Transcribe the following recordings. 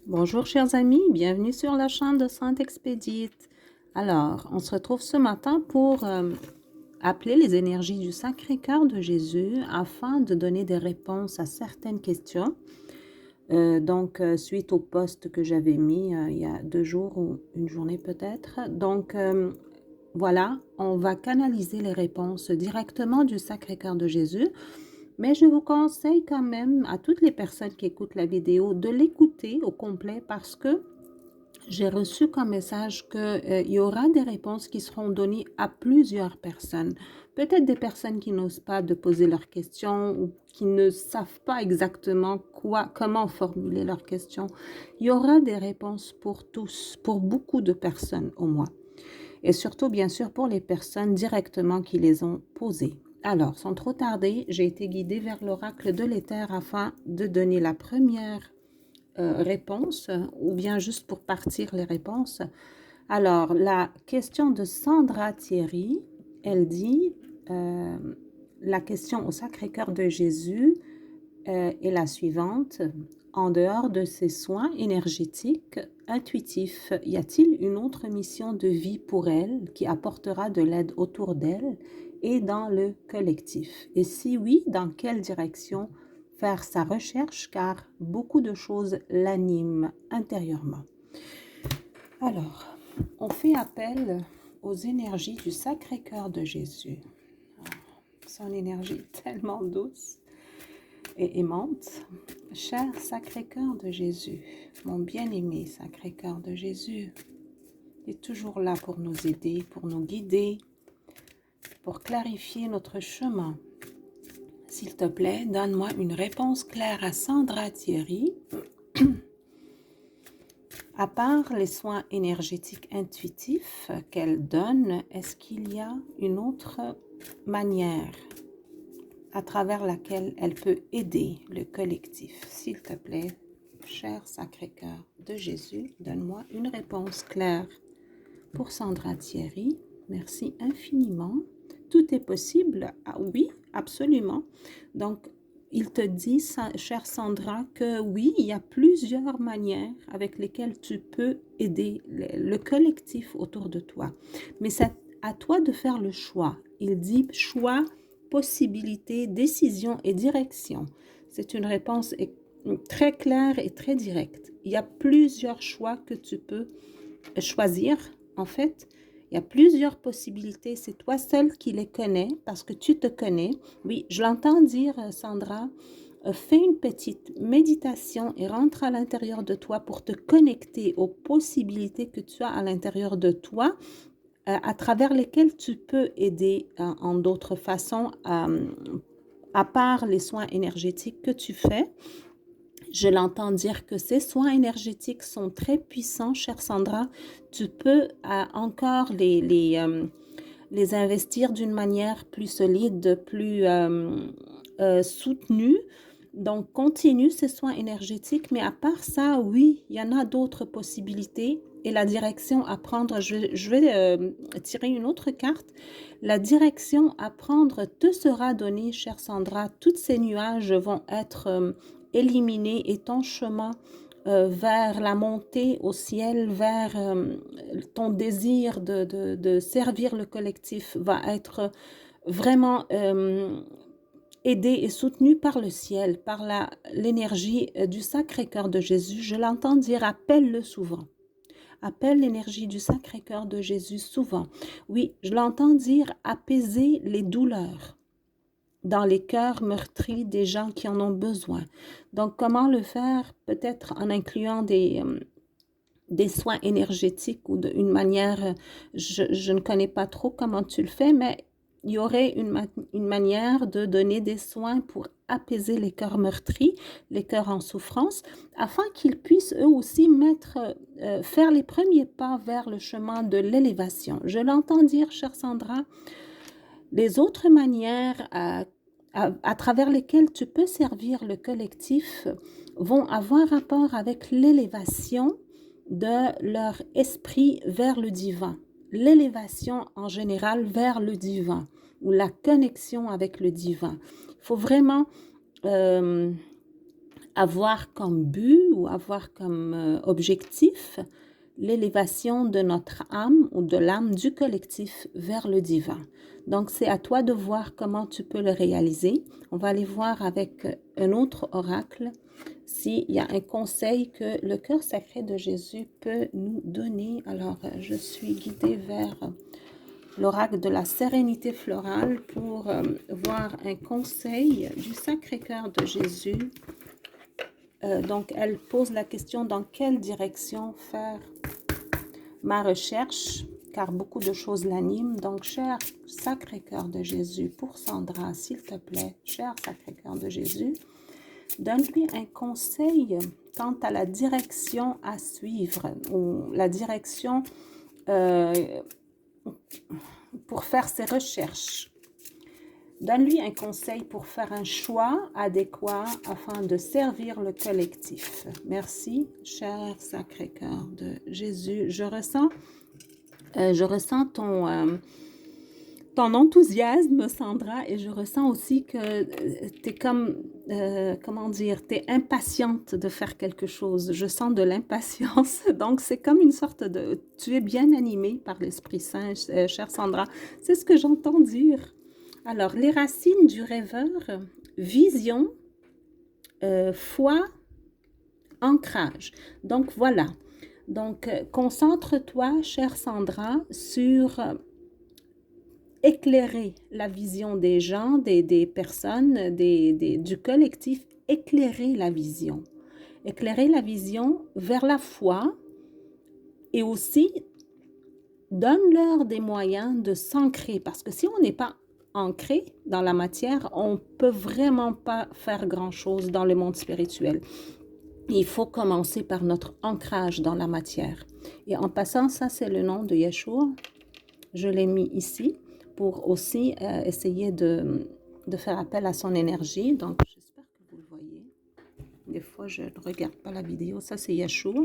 Bonjour chers amis, bienvenue sur la chaîne de Sainte Expédite. Alors, on se retrouve ce matin pour appeler les énergies du Sacré-Cœur de Jésus afin de donner des réponses à certaines questions. Suite au post que j'avais mis il y a 2 jours ou une journée peut-être. Voilà, on va canaliser les réponses directement du Sacré-Cœur de Jésus. Mais je vous conseille quand même à toutes les personnes qui écoutent la vidéo de l'écouter au complet parce que j'ai reçu comme message qu'il y aura des réponses qui seront données à plusieurs personnes. Peut-être des personnes qui n'osent pas de poser leurs questions ou qui ne savent pas exactement comment formuler leurs questions. Il y aura des réponses pour tous, pour beaucoup de personnes au moins. Et surtout, bien sûr, pour les personnes directement qui les ont posées. Alors, sans trop tarder, j'ai été guidée vers l'oracle de l'éther afin de donner la première réponse, ou bien juste pour partir les réponses. Alors, la question de Sandra Thierry, elle dit, la question au Sacré-Cœur de Jésus est la suivante. En dehors de ces soins énergétiques, intuitifs, y a-t-il une autre mission de vie pour elle qui apportera de l'aide autour d'elle et dans le collectif? Et si oui, dans quelle direction faire sa recherche, car beaucoup de choses l'animent intérieurement. Alors, on fait appel aux énergies du Sacré-Cœur de Jésus. Son énergie tellement douce et aimante. Cher Sacré-Cœur de Jésus, mon bien-aimé Sacré-Cœur de Jésus, il est toujours là pour nous aider, pour nous guider, pour clarifier notre chemin. S'il te plaît, donne-moi une réponse claire à Sandra Thierry. À part les soins énergétiques intuitifs qu'elle donne, est-ce qu'il y a une autre manière à travers laquelle elle peut aider le collectif? S'il te plaît, cher Sacré-Cœur de Jésus, donne-moi une réponse claire. Pour Sandra Thierry, merci infiniment. Tout est possible? Ah, oui, absolument. Donc, il te dit, chère Sandra, que oui, il y a plusieurs manières avec lesquelles tu peux aider le collectif autour de toi. Mais c'est à toi de faire le choix. Il dit choix, possibilité, décision et direction. C'est une réponse très claire et très directe. Il y a plusieurs choix que tu peux choisir. En fait, il y a plusieurs possibilités. C'est toi seul qui les connais parce que tu te connais. Oui, je l'entends dire, Sandra, fais une petite méditation et rentre à l'intérieur de toi pour te connecter aux possibilités que tu as à l'intérieur de toi, à travers lesquelles tu peux aider en d'autres façons, à part les soins énergétiques que tu fais. Je l'entends dire que ces soins énergétiques sont très puissants, chère Sandra. Tu peux encore les investir d'une manière plus solide, plus soutenue. Donc, continue ces soins énergétiques. Mais à part ça, oui, il y en a d'autres possibilités. Et la direction à prendre, je vais tirer une autre carte. La direction à prendre te sera donnée, chère Sandra. Tous ces nuages vont être éliminés et ton chemin vers la montée au ciel, vers ton désir de servir le collectif va être vraiment aidé et soutenu par le ciel, par l'énergie du Sacré-Cœur de Jésus. Je l'entends dire, appelle-le souvent. Appelle l'énergie du Sacré-Cœur de Jésus souvent. Oui, je l'entends dire, apaiser les douleurs dans les cœurs meurtris des gens qui en ont besoin. Donc, comment le faire? Peut-être en incluant des soins énergétiques ou d'une manière, je ne connais pas trop comment tu le fais, mais il y aurait une manière de donner des soins pour apaiser les cœurs meurtris, les cœurs en souffrance, afin qu'ils puissent eux aussi faire les premiers pas vers le chemin de l'élévation. Je l'entends dire, chère Sandra, les autres manières à travers lesquelles tu peux servir le collectif vont avoir rapport avec l'élévation de leur esprit vers le divin, l'élévation en général vers le divin ou la connexion avec le divin. Il faut vraiment avoir comme but ou avoir comme objectif l'élévation de notre âme ou de l'âme du collectif vers le divin. Donc, c'est à toi de voir comment tu peux le réaliser. On va aller voir avec un autre oracle s'il y a un conseil que le cœur sacré de Jésus peut nous donner. Alors, je suis guidée vers l'oracle de la sérénité florale pour voir un conseil du Sacré-Cœur de Jésus. Donc, elle pose la question dans quelle direction faire ma recherche, car beaucoup de choses l'animent. Donc, cher Sacré-Cœur de Jésus, pour Sandra, s'il te plaît, cher Sacré-Cœur de Jésus, donne-lui un conseil quant à la direction à suivre ou la direction pour faire ses recherches. Donne-lui un conseil pour faire un choix adéquat afin de servir le collectif. Merci, cher Sacré-Cœur de Jésus. Je ressens ton enthousiasme, Sandra, et je ressens aussi que tu es comme, tu es impatiente de faire quelque chose. Je sens de l'impatience. Donc, c'est comme une sorte de... Tu es bien animée par l'Esprit Saint, chère Sandra. C'est ce que j'entends dire. Alors, les racines du rêveur, vision, foi, ancrage. Donc, voilà. Donc, concentre-toi, chère Sandra, sur éclairer la vision des gens, des personnes, du collectif, éclairer la vision. Éclairer la vision vers la foi et aussi donne-leur des moyens de s'ancrer. Parce que si on n'est pas ancré dans la matière, on ne peut vraiment pas faire grand-chose dans le monde spirituel. Il faut commencer par notre ancrage dans la matière. Et en passant, ça c'est le nom de Yeshua. Je l'ai mis ici pour aussi essayer de faire appel à son énergie. Donc, j'espère que vous le voyez. Des fois, je ne regarde pas la vidéo. Ça, c'est Yeshua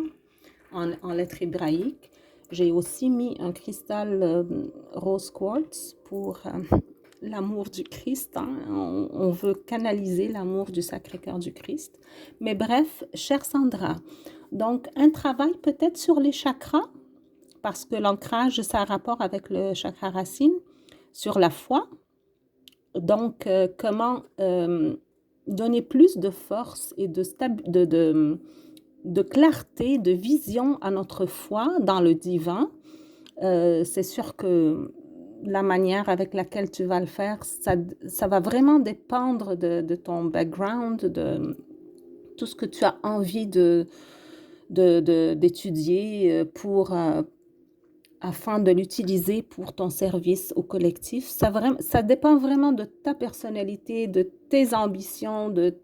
en lettres hébraïques. J'ai aussi mis un cristal rose quartz pour l'amour du Christ. Hein. On veut canaliser l'amour du Sacré-Cœur du Christ. Mais bref, chère Sandra, donc un travail peut-être sur les chakras, parce que l'ancrage, ça a rapport avec le chakra racine, sur la foi. Donc, comment donner plus de force et de clarté, de vision à notre foi dans le divin. C'est sûr que la manière avec laquelle tu vas le faire, ça va vraiment dépendre de ton background, de tout ce que tu as envie d'étudier afin de l'utiliser pour ton service au collectif. Ça dépend vraiment de ta personnalité, de tes ambitions, de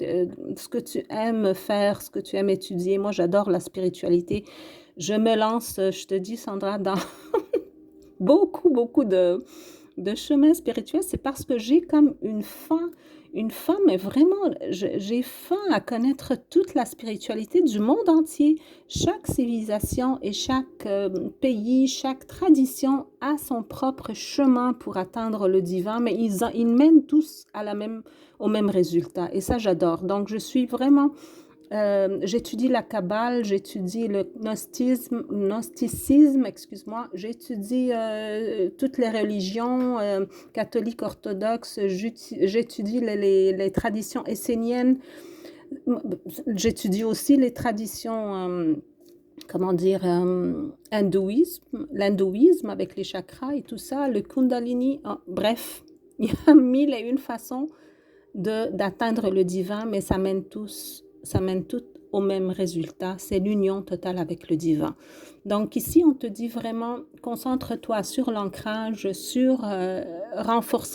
ce que tu aimes faire, ce que tu aimes étudier. Moi, j'adore la spiritualité. Je me lance, je te dis, Sandra, dans beaucoup de chemins spirituels. C'est parce que j'ai comme une faim, mais vraiment, j'ai faim à connaître toute la spiritualité du monde entier. Chaque civilisation et chaque pays, chaque tradition a son propre chemin pour atteindre le divin, mais ils mènent tous au même résultat. Et ça, j'adore. Donc, je suis vraiment... j'étudie la Kabbale, j'étudie le gnosticisme, excuse-moi, j'étudie toutes les religions catholiques, orthodoxes, j'étudie les traditions esséniennes, j'étudie aussi les traditions, l'hindouisme avec les chakras et tout ça, le kundalini, bref, il y a mille et une façons d'atteindre le divin, mais ça mène tout au même résultat, c'est l'union totale avec le divin. Donc ici, on te dit vraiment, concentre-toi sur l'ancrage, sur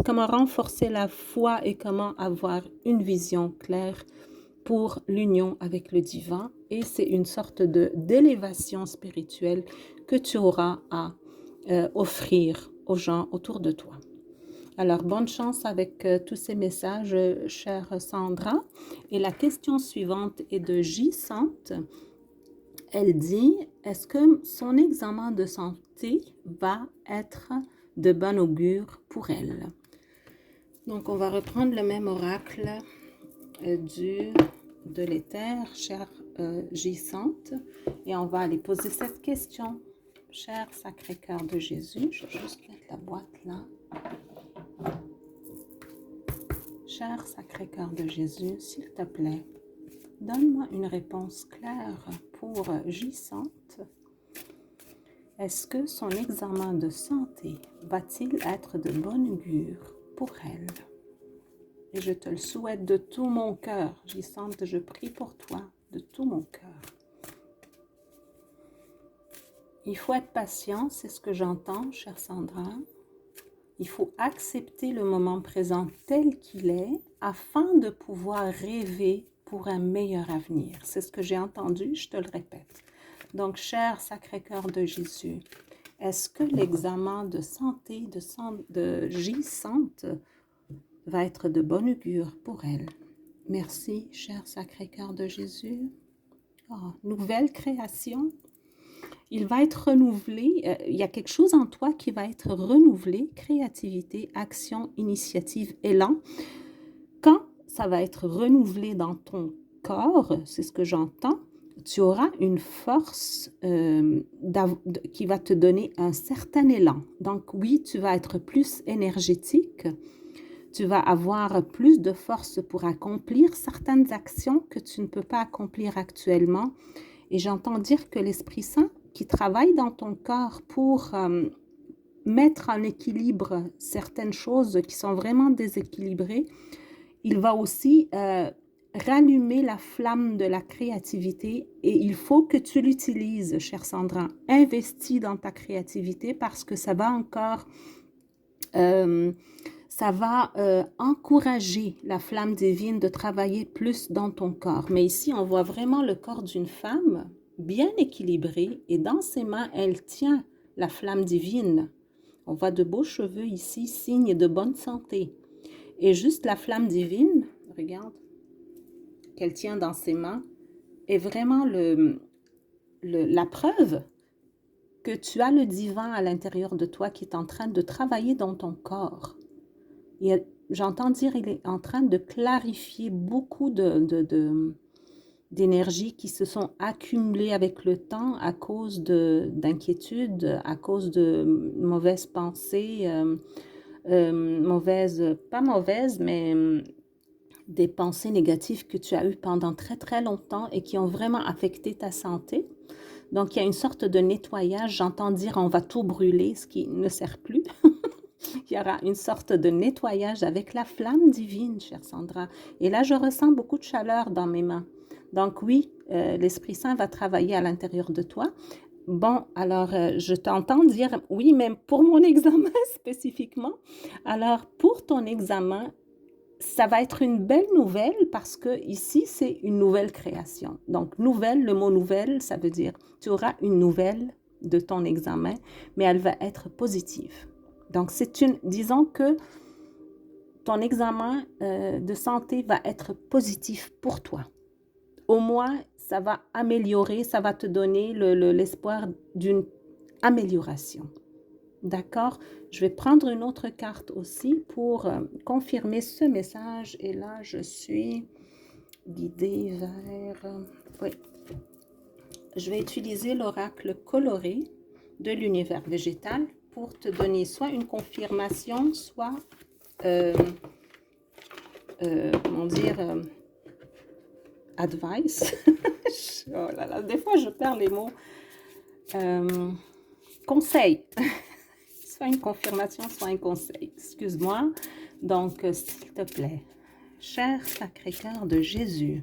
comment renforcer la foi et comment avoir une vision claire pour l'union avec le divin. Et c'est une sorte d'élévation spirituelle que tu auras à offrir aux gens autour de toi. Alors, bonne chance avec tous ces messages, chère Sandra. Et la question suivante est de J. Sante. Elle dit, est-ce que son examen de santé va être de bon augure pour elle? Donc, on va reprendre le même oracle du de l'éther, chère J-Sainte, et on va aller poser cette question. Cher Sacré-Cœur de Jésus, je vais juste mettre la boîte là. Cher Sacré-Cœur de Jésus, s'il te plaît, donne-moi une réponse claire pour J-Sainte. Est-ce que son examen de santé va-t-il être de bon augure pour elle? Et je te le souhaite de tout mon cœur. J-Sainte, je prie pour toi de tout mon cœur. Il faut être patient, c'est ce que j'entends, chère Sandra. Il faut accepter le moment présent tel qu'il est afin de pouvoir rêver pour un meilleur avenir. C'est ce que j'ai entendu, je te le répète. Donc, cher Sacré-Cœur de Jésus, est-ce que l'examen de santé de J-Sainte va être de bon augure pour elle? Merci, cher Sacré-Cœur de Jésus. Oh, nouvelle création. Il va être renouvelé. Il y a quelque chose en toi qui va être renouvelé. Créativité, action, initiative, élan. Quand ça va être renouvelé dans ton corps, c'est ce que j'entends, tu auras une force qui va te donner un certain élan. Donc oui, tu vas être plus énergétique, tu vas avoir plus de force pour accomplir certaines actions que tu ne peux pas accomplir actuellement. Et j'entends dire que l'Esprit Saint qui travaille dans ton corps pour mettre en équilibre certaines choses qui sont vraiment déséquilibrées, il va aussi rallumer la flamme de la créativité et il faut que tu l'utilises, chère Sandra. Investis dans ta créativité parce que ça va encore, encourager la flamme divine de travailler plus dans ton corps. Mais ici, on voit vraiment le corps d'une femme bien équilibrée et dans ses mains, elle tient la flamme divine. On voit de beaux cheveux ici, signe de bonne santé. Et juste la flamme divine, regarde, qu'elle tient dans ses mains, est vraiment la preuve que tu as le divin à l'intérieur de toi qui est en train de travailler dans ton corps. J'entends dire qu'il est en train de clarifier beaucoup d'énergie qui se sont accumulées avec le temps à cause d'inquiétudes, à cause de mauvaises pensées, pas mauvaises, mais des pensées négatives que tu as eues pendant très très longtemps et qui ont vraiment affecté ta santé. Donc, il y a une sorte de nettoyage. J'entends dire on va tout brûler, ce qui ne sert plus. Il y aura une sorte de nettoyage avec la flamme divine, chère Sandra. Et là, je ressens beaucoup de chaleur dans mes mains. Donc oui, l'Esprit Saint va travailler à l'intérieur de toi. Bon, alors, je t'entends dire, oui, même pour mon examen spécifiquement. Alors, pour ton examen, ça va être une belle nouvelle parce que ici, c'est une nouvelle création. Donc, nouvelle, le mot nouvelle, ça veut dire, tu auras une nouvelle de ton examen, mais elle va être positive. Donc, disons que ton examen de santé va être positif pour toi. Au moins, ça va améliorer, ça va te donner l'espoir d'une amélioration. D'accord? Je vais prendre une autre carte aussi pour confirmer ce message. Et là, je suis guidée vers... oui. Je vais utiliser l'oracle coloré de l'univers végétal pour te donner soit une confirmation, soit, comment dire, advice. Oh là là, des fois je perds les mots. Conseil. Soit une confirmation, soit un conseil. Excuse-moi. Donc, s'il te plaît, cher Sacré-Cœur de Jésus,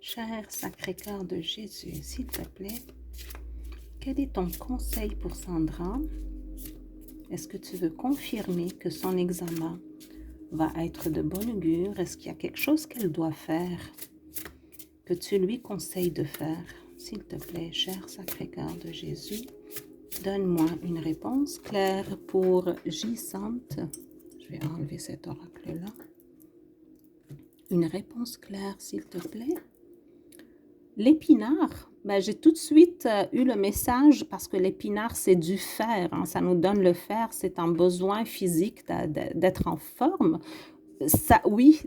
cher Sacré-Cœur de Jésus, s'il te plaît, quel est ton conseil pour Sandra? Est-ce que tu veux confirmer que son examen va être de bon augure? Est-ce qu'il y a quelque chose qu'elle doit faire que tu lui conseilles de faire? S'il te plaît, cher Sacré-Cœur de Jésus, donne-moi une réponse claire pour J-Sainte. Je vais enlever cet oracle-là. Une réponse claire, s'il te plaît. L'épinard, j'ai tout de suite eu le message parce que l'épinard, c'est du fer. Hein, ça nous donne le fer, c'est un besoin physique d'être en forme. Ça, oui,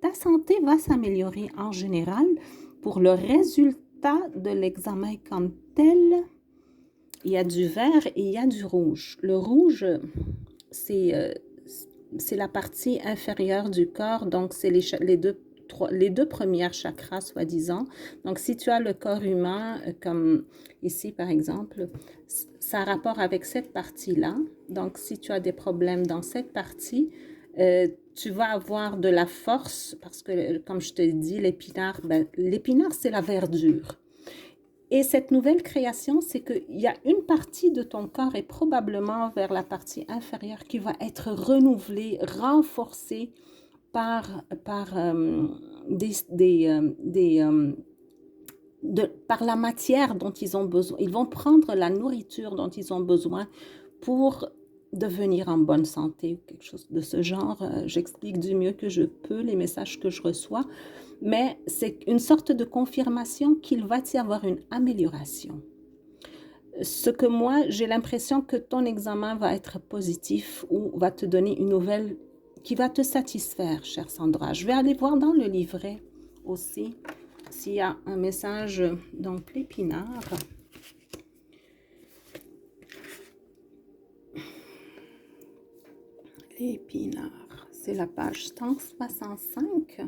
ta santé va s'améliorer en général. Pour le résultat de l'examen comme tel, il y a du vert et il y a du rouge. Le rouge, c'est euh, c'est la partie inférieure du corps, donc c'est les deux premières chakras, soi-disant. Donc, si tu as le corps humain, comme ici par exemple, ça a rapport avec cette partie-là. Donc, si tu as des problèmes dans cette partie, tu vas avoir de la force parce que, comme je te dis, l'épinard, c'est la verdure. Et cette nouvelle création, c'est qu'il y a une partie de ton corps et probablement vers la partie inférieure qui va être renouvelée, renforcée par par la matière dont ils ont besoin. Ils vont prendre la nourriture dont ils ont besoin pour devenir en bonne santé ou quelque chose de ce genre. J'explique du mieux que je peux les messages que je reçois, mais c'est une sorte de confirmation qu'il va y avoir une amélioration. Ce que moi, j'ai l'impression que ton examen va être positif ou va te donner une nouvelle qui va te satisfaire, chère Sandra. Je vais aller voir dans le livret aussi s'il y a un message. Donc, l'épinard. L'épinard, c'est la page 165.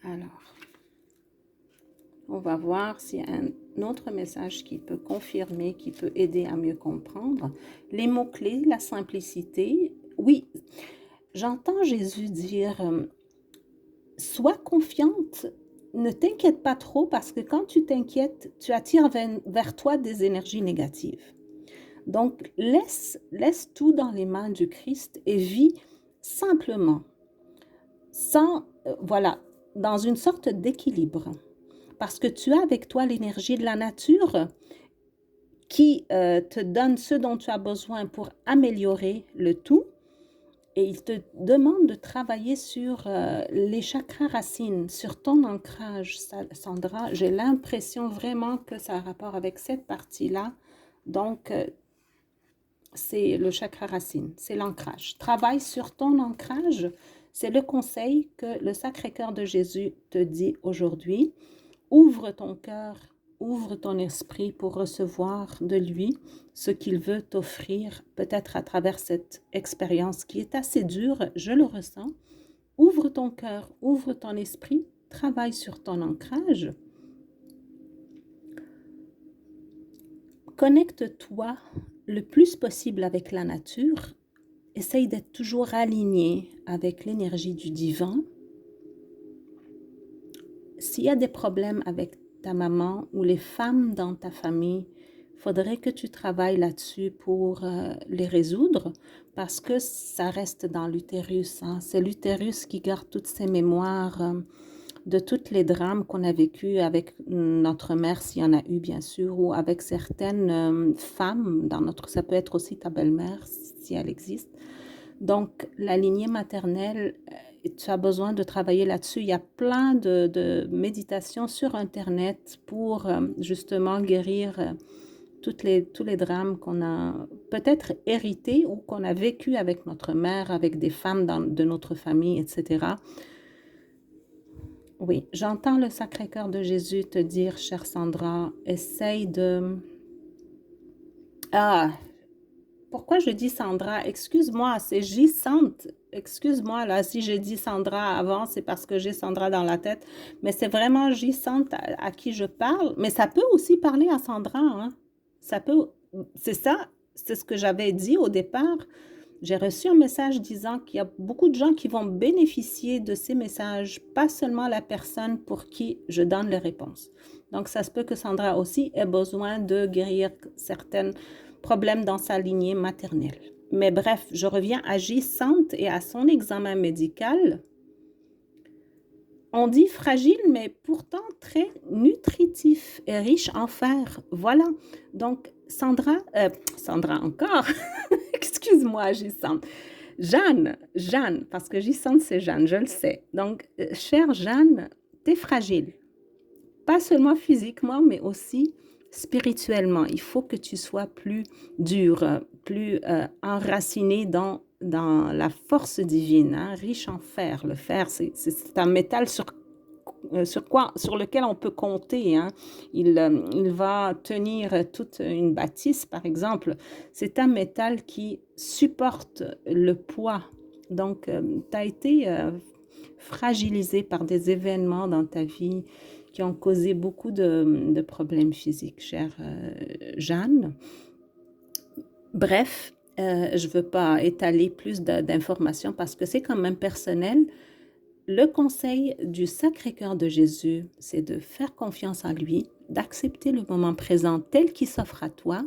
Alors, on va voir s'il y a un autre message qui peut confirmer, qui peut aider à mieux comprendre. Les mots-clés, la simplicité. Oui, j'entends Jésus dire, sois confiante, ne t'inquiète pas trop parce que quand tu t'inquiètes, tu attires vers toi des énergies négatives. Donc, laisse tout dans les mains du Christ et vis simplement, voilà, dans une sorte d'équilibre. Parce que tu as avec toi l'énergie de la nature qui te donne ce dont tu as besoin pour améliorer le tout. Et il te demande de travailler sur les chakras racines, sur ton ancrage, Sandra. J'ai l'impression vraiment que ça a rapport avec cette partie-là. Donc, c'est le chakra racine, c'est l'ancrage. Travaille sur ton ancrage. C'est le conseil que le Sacré-Cœur de Jésus te dit aujourd'hui. Ouvre ton cœur, ouvre ton esprit pour recevoir de lui ce qu'il veut t'offrir, peut-être à travers cette expérience qui est assez dure, je le ressens. Ouvre ton cœur, ouvre ton esprit, travaille sur ton ancrage. Connecte-toi le plus possible avec la nature. Essaye d'être toujours aligné avec l'énergie du divin. S'il y a des problèmes avec ta maman ou les femmes dans ta famille, il faudrait que tu travailles là-dessus pour les résoudre parce que ça reste dans l'utérus. Hein. C'est l'utérus qui garde toutes ces mémoires de tous les drames qu'on a vécus avec notre mère, s'il y en a eu bien sûr, ou avec certaines femmes dans notre... Ça peut être aussi ta belle-mère si elle existe. Donc, la lignée maternelle, tu as besoin de travailler là-dessus. Il y a plein de méditations sur Internet pour justement guérir tous les drames qu'on a peut-être hérités ou qu'on a vécu avec notre mère, avec des femmes de notre famille, etc. Oui, j'entends le Sacré-Cœur de Jésus te dire, chère Sandra, essaye de... Ah, pourquoi je dis Sandra? Excuse-moi, c'est Gisante. Excuse-moi, là, si j'ai dit Sandra avant, c'est parce que j'ai Sandra dans la tête. Mais c'est vraiment Gisante à qui je parle. Mais ça peut aussi parler à Sandra, hein. Ça peut... C'est ça, c'est ce que j'avais dit au départ. J'ai reçu un message disant qu'il y a beaucoup de gens qui vont bénéficier de ces messages, pas seulement la personne pour qui je donne les réponses. Donc, ça se peut que Sandra aussi ait besoin de guérir certains problèmes dans sa lignée maternelle. Mais bref, je reviens à Gisante et à son examen médical. On dit fragile, mais pourtant très nutritif et riche en fer. Voilà. Donc, Sandra encore, excuse-moi, Gisante. Jeanne, parce que Gisante, c'est Jeanne, je le sais. Donc, chère Jeanne, t'es fragile. Pas seulement physiquement, mais aussi spirituellement. Il faut que tu sois plus dur, plus enraciné dans la force divine, hein, riche en fer. Le fer, c'est un métal sur lequel on peut compter. Hein. Il va tenir toute une bâtisse, par exemple. C'est un métal qui supporte le poids. Donc, tu as été fragilisé par des événements dans ta vie qui ont causé beaucoup de problèmes physiques, chère Jeanne. Bref, je ne veux pas étaler plus d'informations parce que c'est quand même personnel. Le conseil du Sacré-Cœur de Jésus, c'est de faire confiance en lui, d'accepter le moment présent tel qu'il s'offre à toi,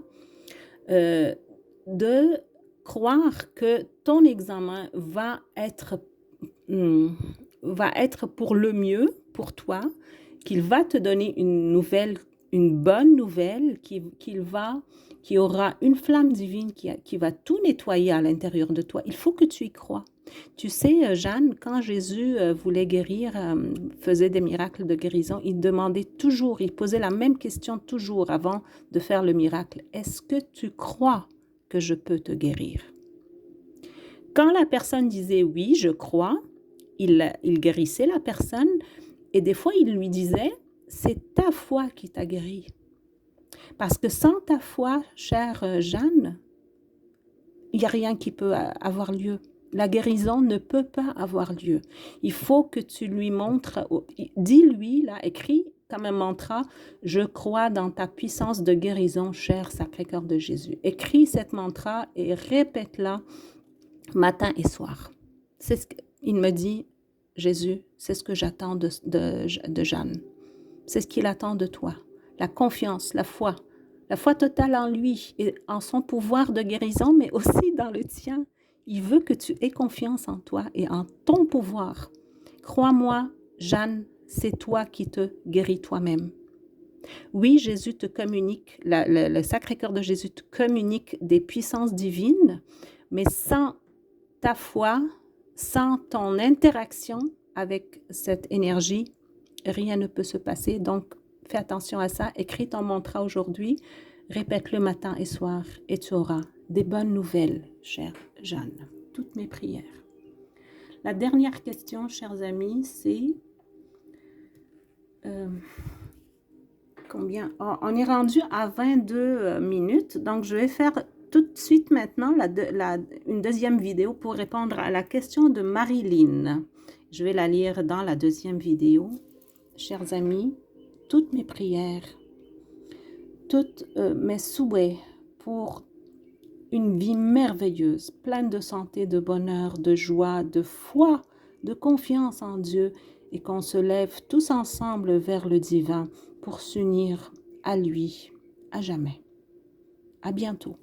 de croire que ton examen va être pour le mieux pour toi, qu'il va te donner une bonne nouvelle, qui aura une flamme divine qui va tout nettoyer à l'intérieur de toi. Il faut que tu y crois. Tu sais, Jeanne, quand Jésus voulait guérir, faisait des miracles de guérison, il demandait toujours, il posait la même question toujours avant de faire le miracle. Est-ce que tu crois que je peux te guérir? Quand la personne disait oui, je crois, il guérissait la personne et des fois il lui disait, c'est ta foi qui t'a guéri. Parce que sans ta foi, chère Jeanne, il n'y a rien qui peut avoir lieu. La guérison ne peut pas avoir lieu. Il faut que tu lui montres, dis-lui, là, écris comme un mantra, je crois dans ta puissance de guérison, cher Sacré-Cœur de Jésus. Écris cette mantra et répète-la matin et soir. Il me dit, Jésus, c'est ce que j'attends de Jeanne. C'est ce qu'il attend de toi. La confiance, la foi totale en lui et en son pouvoir de guérison, mais aussi dans le tien. Il veut que tu aies confiance en toi et en ton pouvoir. Crois-moi, Jeanne, c'est toi qui te guéris toi-même. Oui, Jésus te communique, le Sacré-Cœur de Jésus te communique des puissances divines, mais sans ta foi, sans ton interaction avec cette énergie, rien ne peut se passer. Donc, fais attention à ça. Écris ton mantra aujourd'hui. Répète-le matin et soir et tu auras des bonnes nouvelles, chère Jeanne. Toutes mes prières. La dernière question, chers amis, c'est... combien? Oh, on est rendu à 22 minutes. Donc, je vais faire tout de suite maintenant une deuxième vidéo pour répondre à la question de Marilyn. Je vais la lire dans la deuxième vidéo. Chers amis, toutes mes prières, tous mes souhaits pour une vie merveilleuse, pleine de santé, de bonheur, de joie, de foi, de confiance en Dieu et qu'on se lève tous ensemble vers le divin pour s'unir à lui à jamais. À bientôt.